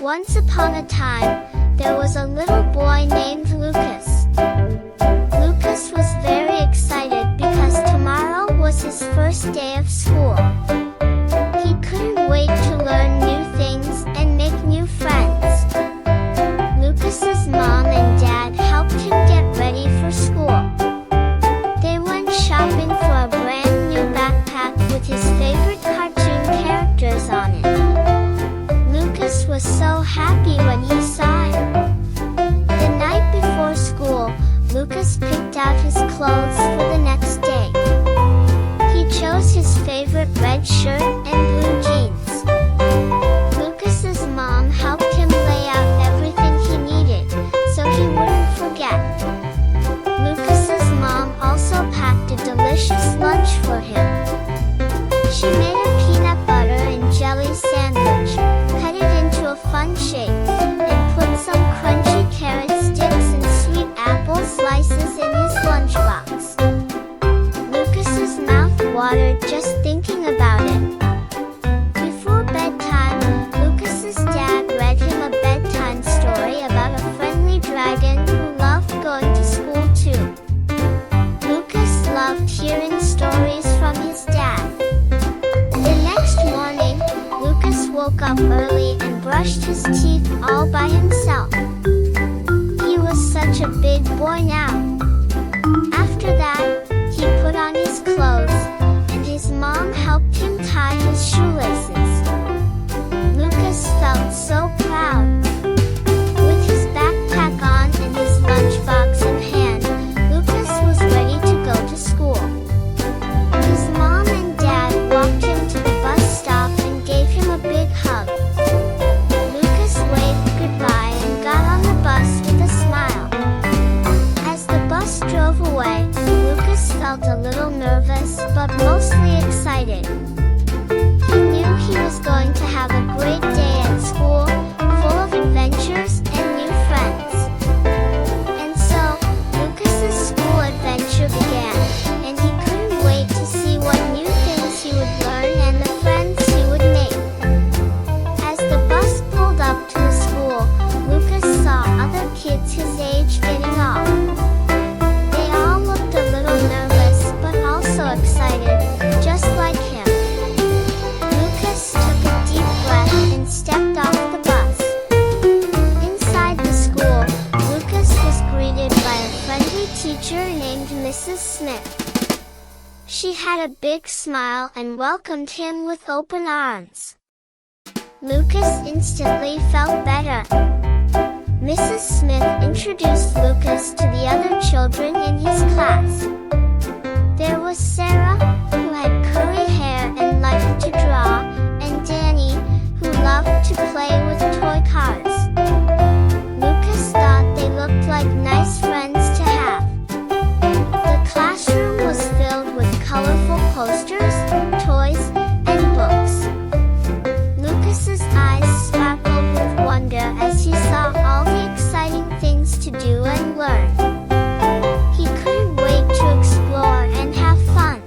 Once upon a time, there was a little boy named Lucas. Lucas was very excited because tomorrow was his first day of school. He couldn't wait to learn new things and make new friends. Lucas's mom and dad helped him get ready for school. They went shopping for a brand new backpack with his favorite cartoon characters on it. Lucas was so happy when he saw it. The night before school, Lucas picked out his clothes for the next day. He chose his favorite red shirt and blue jeans. Lucas's mom helped him lay out everything he needed, so he wouldn't forget. Lucas's mom also packed a delicious lunch for him. She made a peanut butter and jelly sandwich, cut it into a fun shape, and put some crunchy carrot sticks and sweet apple slices in his lunchbox. Lucas's mouth watered just thinking about it. Before bedtime, Lucas's dad read him a bedtime story about a friendly dragon who loved going to school too. Lucas loved hearing stories from his dad. The next morning, Lucas woke up early and brushed his teeth all by himself. He was such a big boy now. After that, he put on his clothes, and his mom helped him tie his shoelaces. Lucas felt so proud. With his backpack on and his lunchbox in hand, Lucas was ready to go to school. His mom and dad walked him to the bus stop and gave him a big hug. Lucas waved goodbye and got on the bus with a smile. As the bus drove away, Lucas felt a little nervous but mostly excited. He knew he was going to have a great day at school, full of adventures and new friends. And so, Lucas's school adventure began, and he couldn't wait to see what new things he would learn and the friends he would make. As the bus pulled up to the school, Lucas saw other kids his age getting off. They all looked a little nervous but also excited, just like him. Lucas took a deep breath and stepped off the bus. Inside the school, Lucas was greeted by a friendly teacher named Mrs. Smith. She had a big smile and welcomed him with open arms. Lucas instantly felt better. Mrs. Smith introduced Lucas to the other children in his class. There was Sarah, who had curly hair and liked to draw, and Danny, who loved to play with toy cars. Lucas thought they looked like nice friends to have. The classroom was filled with colorful posters, toys, and books. Lucas's eyes sparkled with wonder as he saw all the exciting things to do and learn. He couldn't wait to explore and have fun.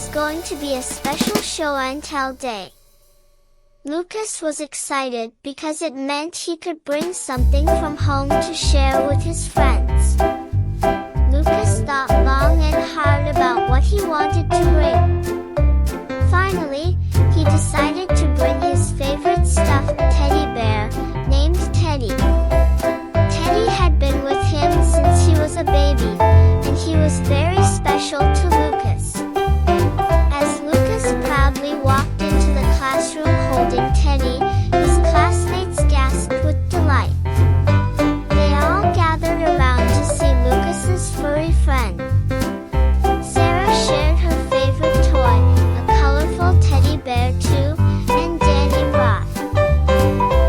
was going to be a special show and tell day. Lucas was excited because it meant he could bring something from home to share with his friends. Lucas thought long and hard about what he wanted to bring. Finally, he decided to bring his favorite stuffed teddy bear, named Teddy. Teddy had been with him since he was a baby, and he was very special to Lucas. As Lucas proudly walked into the classroom holding Teddy, his classmates gasped with delight. They all gathered around to see Lucas's furry friend. Sarah shared her favorite toy, a colorful teddy bear too, and Danny brought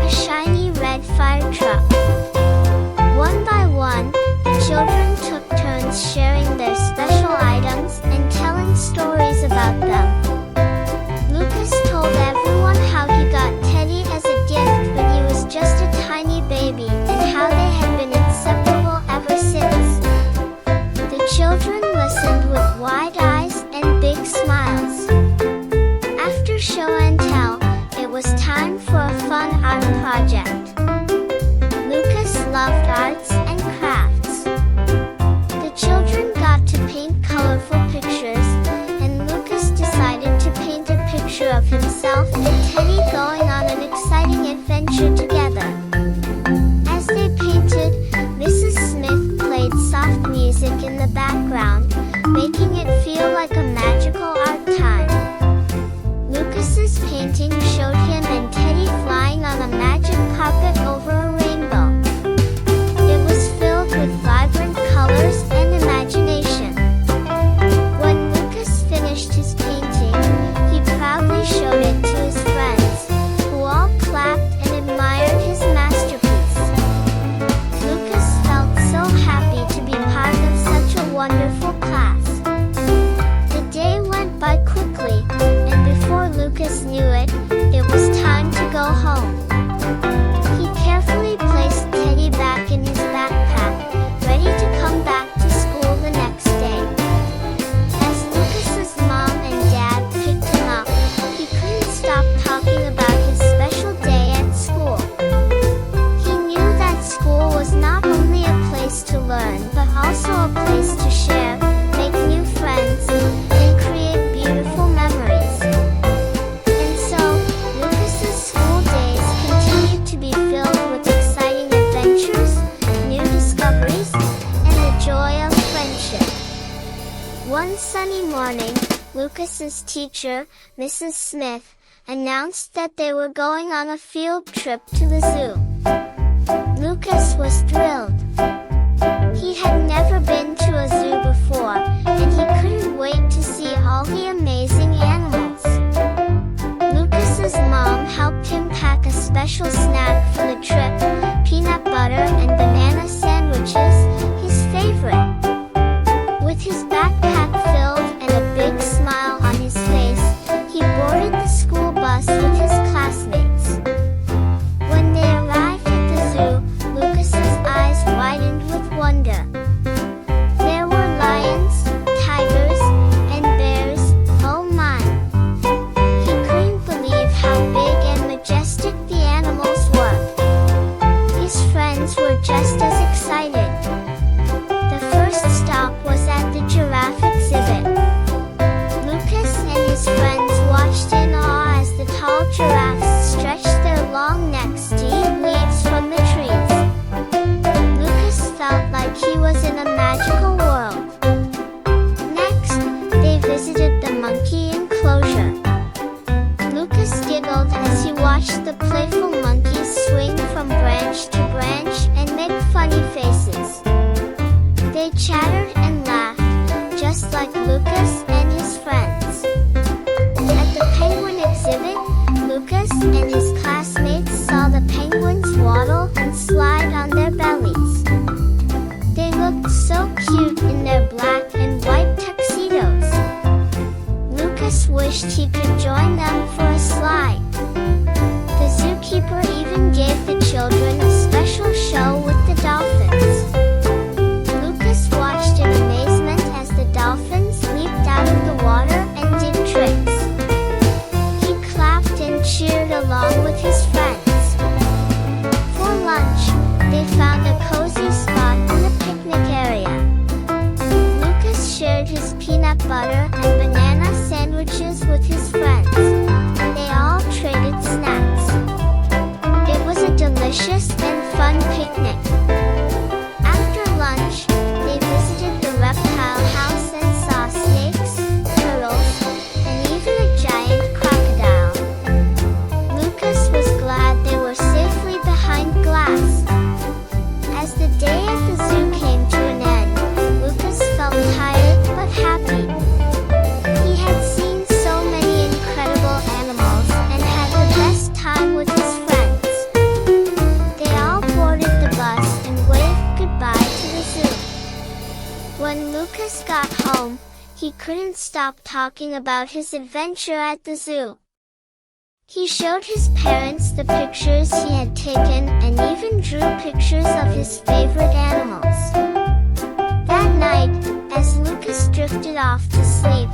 a shiny red fire truck. One by one, the children took turns sharing their special items and telling stories about them. Lucas told everyone how he got Teddy as a gift when he was just a tiny baby and how they had been inseparable ever since. The children listened with wide eyes and big smiles. After show and tell, it was time for a fun art project. Lucas loved arts and crafts. The children got to paint colorful pictures, and Lucas decided to paint a picture of himself and Teddy going on an exciting adventure together. As they painted, Mrs. Smith played soft music in the background, making it feel like a magical art time. Lucas's painting showed him and Teddy flying on a magic carpet over a rainbow. It was filled with vibrant colors and imagination. When Lucas finished his painting, he proudly showed it to his friends, who all clapped and admired his masterpiece. Lucas felt so happy to be part of such a wonderful class. The day went by quickly, and before Lucas knew it, it was time to go home. He carefully placed Teddy back in his backpack, ready to come back to school the next day. As Lucas's mom and dad picked him up, he couldn't stop talking about his special day at school. He knew that school was not only a place to learn, but also a place to share, make new friends, and create beautiful memories. And so, Lucas's school days continued to be filled with exciting adventures, new discoveries, and the joy of friendship. One sunny morning, Lucas's teacher, Mrs. Smith, announced that they were going on a field trip to the zoo. Lucas was thrilled. He had never been to a zoo before, and he couldn't wait to see all the amazing animals. Lucas's mom helped him pack a special snack for the trip, peanut butter and banana sandwiches, his favorite. With his backpack filled and a big smile on his face, he boarded the school bus with his classmates. When they arrived at the zoo, Lucas's eyes widened with wonder. There were lions, tigers, and bears, oh my! He couldn't believe how big and majestic the animals were. His friends were just as excited. The first stop was at the giraffe exhibit. Lucas and his friends watched in awe as the tall giraffes stretched their long necks to eat leaves from the trees. Lucas felt like he was in a magical world. Next, they visited the monkey enclosure. Lucas giggled as he watched the playful monkeys swing from branch to branch and make funny faces. They chattered and laughed, just like Lucas and his friends. At the penguin exhibit, Lucas and his classmates saw the penguins waddle and slide on their bellies. They looked so cute in their black and white tuxedos. Lucas wished he could join them for a slide. The zookeeper even gave the children a special show with the dolphins. Lucas watched in amazement as the dolphins leaped out of the water and did butter and banana sandwiches with his friends. They all traded snacks. It was a delicious and fun picnic. After lunch, they visited the reptile house and saw snakes, turtles, and even a giant crocodile. Lucas was glad they were safely behind glass. As the day at the zoo came to an end, Lucas felt tired but happy. He had seen so many incredible animals and had the best time with his friends. They all boarded the bus and waved goodbye to the zoo. When Lucas got home, he couldn't stop talking about his adventure at the zoo. He showed his parents the pictures he had taken and even drew pictures of his favorite animals. That night, as Lucas drifted off to sleep,